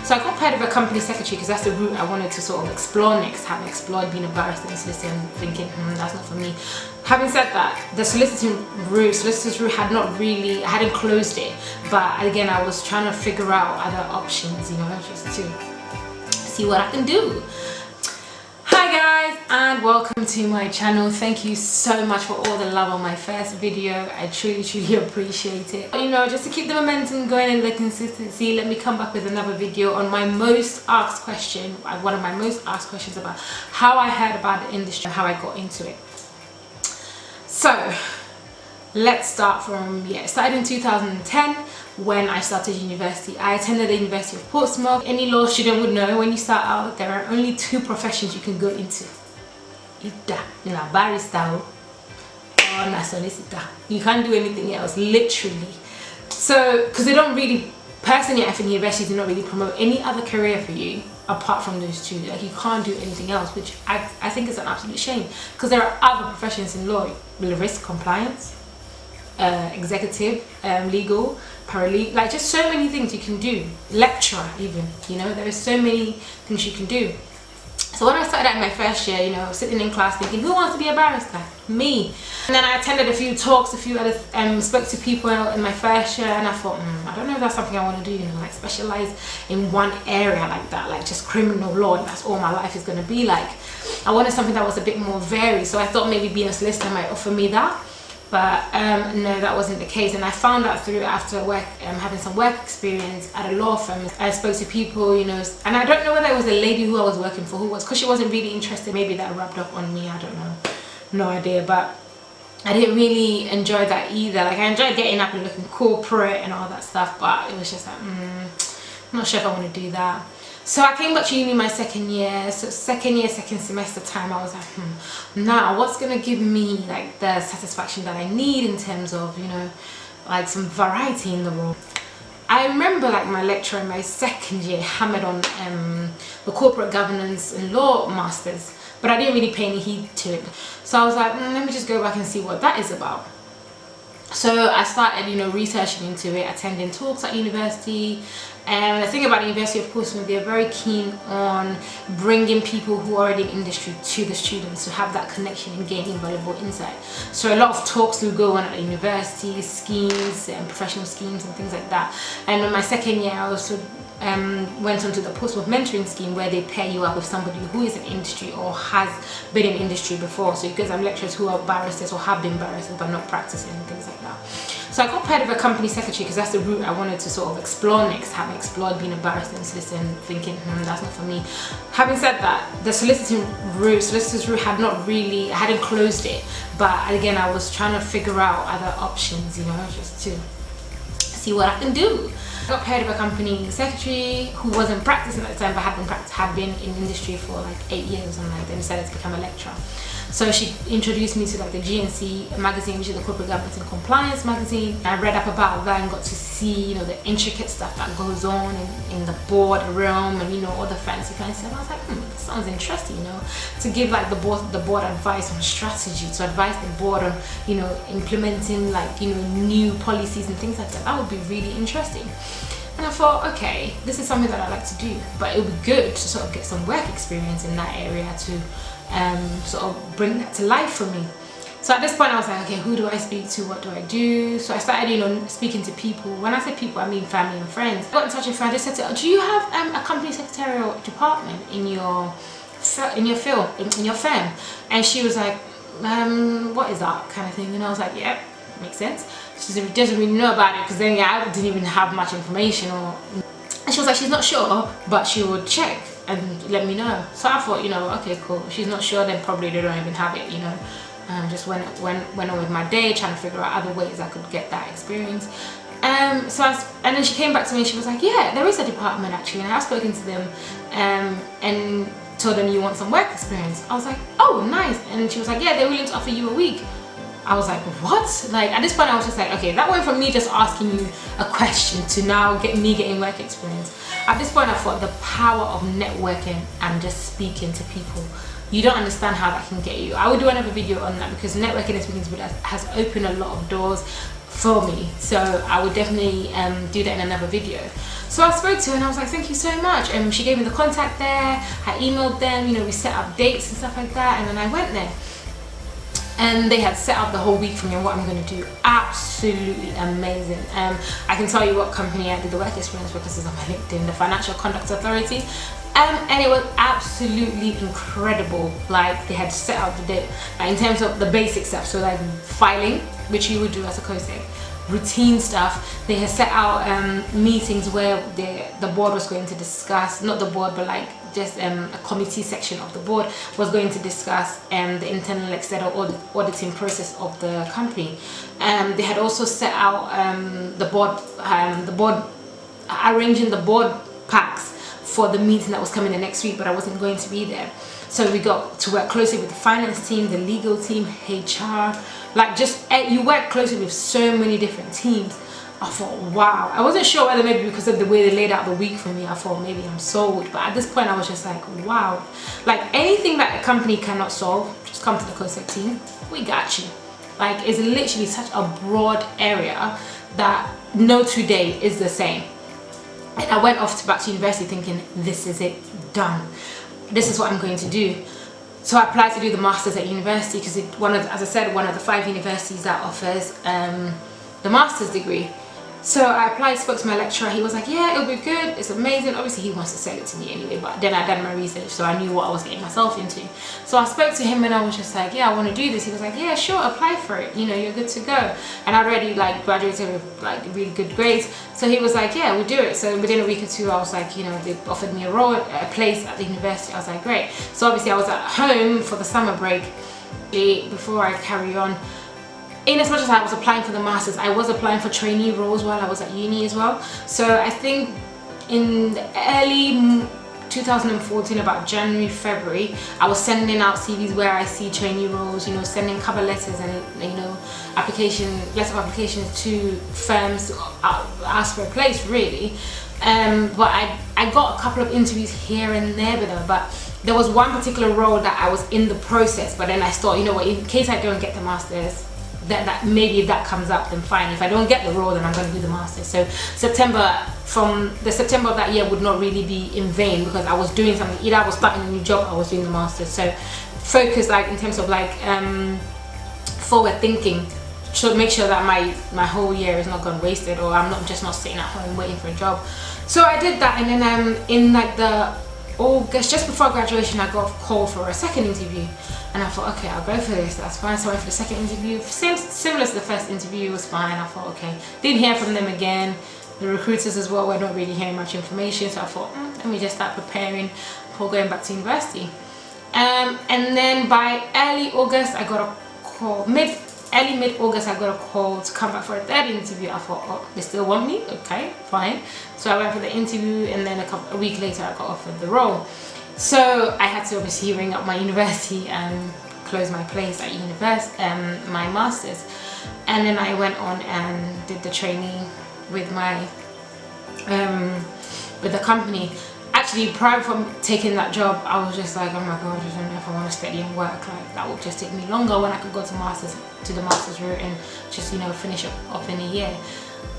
So I got paired with a company secretary because that's the route I wanted to sort of explore next. Having explored being a barrister and solicitor and thinking, that's not for me. Having said that, the solicitor's route I hadn't closed it, but again, I was trying to figure out other options, you know, just to see what I can do. Hi guys, and welcome to my channel. Thank you so much for all the love on my first video. I truly appreciate it. You know, just to keep the momentum going and the consistency, let me come back with another video on my most asked question, one of my most asked questions about how I heard about the industry and how I got into it. So let's start from, it started in 2010 when I started university. I attended the University of Portsmouth. Any law student would know when you start out there are only two professions you can go into. Either barrister or solicitor. You can't do anything else, literally. So, because they don't really, personally I think universities do not really promote any other career for you apart from those two. Like, you can't do anything else, which I think is an absolute shame, because there are other professions in law, risk compliance, executive, legal, paralegal, like just so many things you can do. Lecturer even, you know, there are so many things you can do. So when I started out in my first year, you know, sitting in class thinking, who wants to be a barrister? Me. And then I attended a few talks, a few other, spoke to people in my first year, and I thought, I don't know if that's something I want to do, you know, like specialize in one area like that, like just criminal law, and that's all my life is going to be like. I wanted something that was a bit more varied, so I thought maybe being a solicitor might offer me that. But no, that wasn't the case, and I found out through after work, having some work experience at a law firm. I spoke to people, you know, and I don't know whether it was a lady who I was working for because she wasn't really interested. Maybe that rubbed off on me, I don't know, no idea. But I didn't really enjoy that either. Like, I enjoyed getting up and looking corporate and all that stuff, but it was just like, I'm not sure if I want to do that. So I came back to uni my second year, second semester time. I was like, now what's gonna give me like the satisfaction that I need in terms of, you know, like some variety in the role. I remember like my lecturer in my second year hammered on the corporate governance and law masters, but I didn't really pay any heed to it. So I was like, let me just go back and see what that is about. So I started, you know, researching into it, attending talks at university. And the thing about the University of Portsmouth, they're very keen on bringing people who are already in industry to the students to have that connection and gaining valuable insight. So a lot of talks will go on at the university, schemes and professional schemes and things like that. And in my second year, I also went on to the Portsmouth mentoring scheme, where they pair you up with somebody who is in industry or has been in industry before. So you guys have lecturers who are barristers or have been barristers but not practicing and things like that. So I got paired with a company secretary because that's the route I wanted to sort of explore next, having explored being a barrister and solicitor and thinking, that's not for me. Having said that, the solicitor's route I hadn't closed it, but again, I was trying to figure out other options, you know, just to see what I can do. I got paired with a company secretary who wasn't practicing at the time, but had been in industry for like 8 years or something like that, and decided to become a lecturer. So she introduced me to like the GNC magazine, which is the Corporate Governance and Compliance magazine. I read up about that and got to see, you know, the intricate stuff that goes on in the board realm, and, you know, all the fancy stuff. I was like, this sounds interesting, you know, to give like the board advice on strategy, to advise the board on, you know, implementing like, you know, new policies and things like that. That would be really interesting. And I thought, okay, this is something that I like to do, but it would be good to sort of get some work experience in that area to sort of bring that to life for me. So at this point I was like, okay, who do I speak to? What do I do? So I started, you know, speaking to people. When I say people, I mean family and friends. I got in touch with a friend. I just said to her, do you have a company secretarial department in your firm? And she was like, what is that kind of thing? And I was like, yeah, makes sense. She doesn't really know about it, because then I didn't even have much information. And she was like, she's not sure, but she would check and let me know. So I thought, you know, okay, cool. She's not sure, then probably they don't even have it, you know. Just went on with my day, trying to figure out other ways I could get that experience. And then she came back to me and she was like, yeah, there is a department actually, and I've spoken to them and told them you want some work experience. I was like, oh, nice. And she was like, yeah, they're willing to offer you a week. I was like, what? Like, at this point I was just like, okay, that went from me just asking you a question to now getting work experience. At this point I thought the power of networking and just speaking to people, you don't understand how that can get you. I will do another video on that, because networking and speaking to people has opened a lot of doors for me. So I would definitely do that in another video. So I spoke to her and I was like, thank you so much. And she gave me the contact there. I emailed them, you know, we set up dates and stuff like that. And then I went there. And they had set up the whole week for me and what I'm going to do. Absolutely amazing. I can tell you what company I did the work experience because it's on my LinkedIn, the Financial Conduct Authority. And it was absolutely incredible. Like, they had set out the date, like, in terms of the basic stuff, so like filing, which you would do as a co-sec, routine stuff. They had set out meetings where the board was going to discuss, not the board, but like just a committee section of the board was going to discuss the internal external auditing process of the company. They had also set out the board arranging the board packs for the meeting that was coming the next week, but I wasn't going to be there. So we got to work closely with the finance team, the legal team, HR, like just you work closely with so many different teams. I thought, wow. I wasn't sure whether maybe because of the way they laid out the week for me, I thought maybe I'm sold. But at this point I was just like, wow. Like, anything that a company cannot solve, just come to the COSEC team. We got you. Like, it's literally such a broad area that no 2 day is the same. And I went off back to university thinking, this is it, done. This is what I'm going to do. So I applied to do the masters at university because as I said, one of the 5 universities that offers the master's degree. So I applied, spoke to my lecturer. He was like, yeah, it'll be good, it's amazing. Obviously he wants to sell it to me anyway, but then I'd done my research, so I knew what I was getting myself into. So I spoke to him and I was just like, yeah, I want to do this. He was like, yeah, sure, apply for it, you know, you're good to go. And I already like graduated with like really good grades. So he was like, yeah, we'll do it. So within a week or two I was like, you know, they offered me a place at the university. I was like, great. So obviously I was at home for the summer break. Before I carry on, in as much as I was applying for the masters, I was applying for trainee roles while I was at uni as well. So I think in the early 2014, about January, February, I was sending out CVs where I see trainee roles, you know, sending cover letters and, you know, letter of applications to firms to ask for a place, really. But I got a couple of interviews here and there with them, but there was one particular role that I was in the process, but then I thought, you know what, in case I don't get the masters, that maybe if that comes up, then fine. If I don't get the role, then I'm going to do the masters. So from the September of that year would not really be in vain because I was doing something. Either I was starting a new job, or I was doing the masters. So focus, like, in terms of like forward thinking, to make sure that my whole year is not gone wasted, or I'm not sitting at home waiting for a job. So I did that, and then in like the August, just before graduation, I got a call for a second interview. And I thought, okay, I'll go for this, that's fine. So I went for the second interview, similar to the first interview, was fine. I thought, okay, didn't hear from them again. The recruiters as well were not really hearing much information, so I thought, let me just start preparing for going back to university. And then by early August, I got a call, mid-August, I got a call to come back for a third interview. I thought, oh, they still want me? Okay, fine. So I went for the interview, and then a week later, I got offered the role. So I had to obviously ring up my university and close my place at university, my masters, and then I went on and did the training with with the company. Actually, prior from taking that job, I was just like, oh my god, I don't know if I want to study and work. Like, that would just take me longer when I could go to the master's route and just, you know, finish up in a year.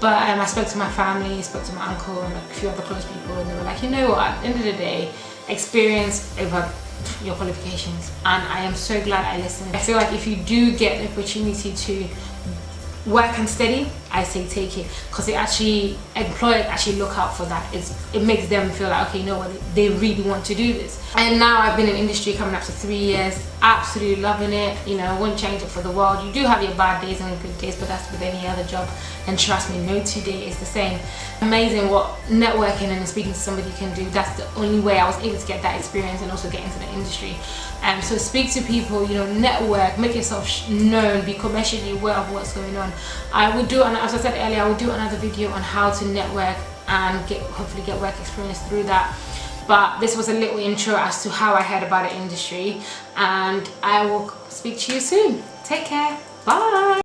But I spoke to my family, spoke to my uncle and a few other close people, and they were like, you know what, at the end of the day, experience over your qualifications. And I am so glad I listened. I feel like if you do get the opportunity to work and study, I say take it, because employers actually look out for that. It makes them feel like, okay, you know what, they really want to do this. And now I've been in industry coming up to 3 years, absolutely loving it. You know, I wouldn't change it for the world. You do have your bad days and good days, but that's with any other job, and trust me, no 2 day is the same. Amazing what networking and speaking to somebody can do. That's the only way I was able to get that experience and also get into the industry. So speak to people, you know, network, make yourself known, be commercially aware of what's going on. I will do, as I said earlier, I will do another video on how to network and hopefully get work experience through that. But this was a little intro as to how I heard about the industry, and I will speak to you soon. Take care. Bye.